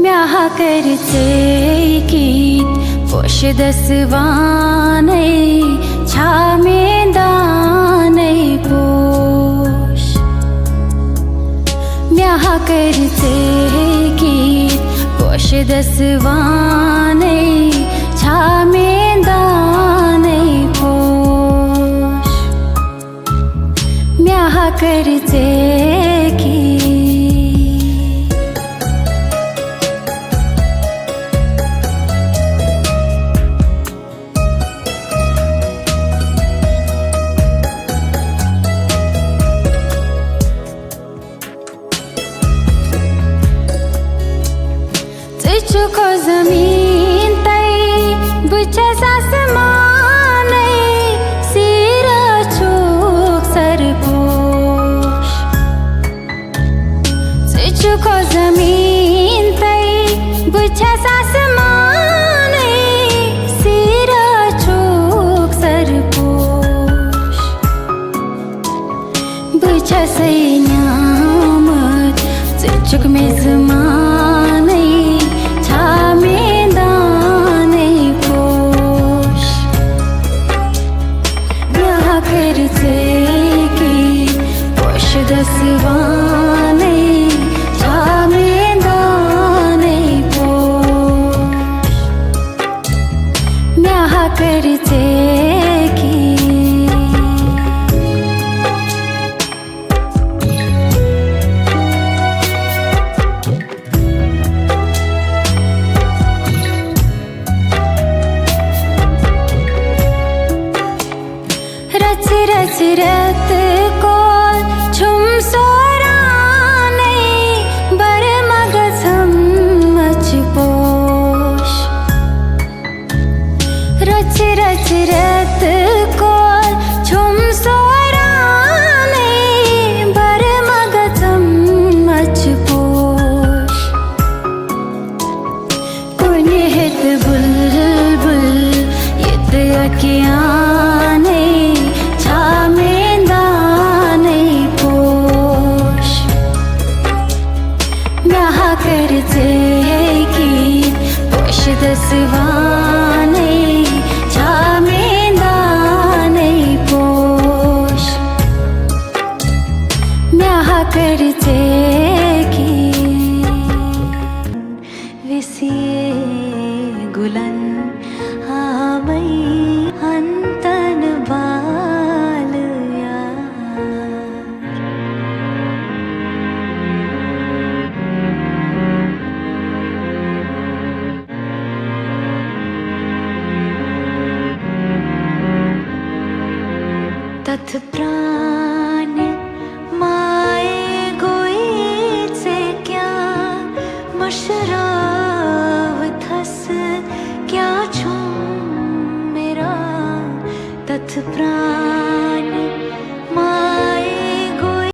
म्याह करचे गीत पोष दसवाने छामे दाने पोष म्याह करचे गीत पोष दसवाने छामे दाने पोष म्याह करचे चुको जमीन तई बुझस आसमान सिरा चूक सरपोश चुको जमीन तई बुझस आसमान सिरा चूक सरपोश बुझस न्यामत चुक मेजमान दसवाने छामे दाने पोष म्याह करचे रच रच रत को छुम सोराने बर मगझम मचपोश रच रच रत को छुम सोराने बर मगझम मचपोश कुनिहित बुलबुल यत अकियाने करचे गीत पोष दसवाने छामे दाने पोष म्याह करचे विसिये गुलन आमै हंतन बाल तथ प्राण माए गोई से क्या मशराव थस क्या छू मेरा तथ प्राण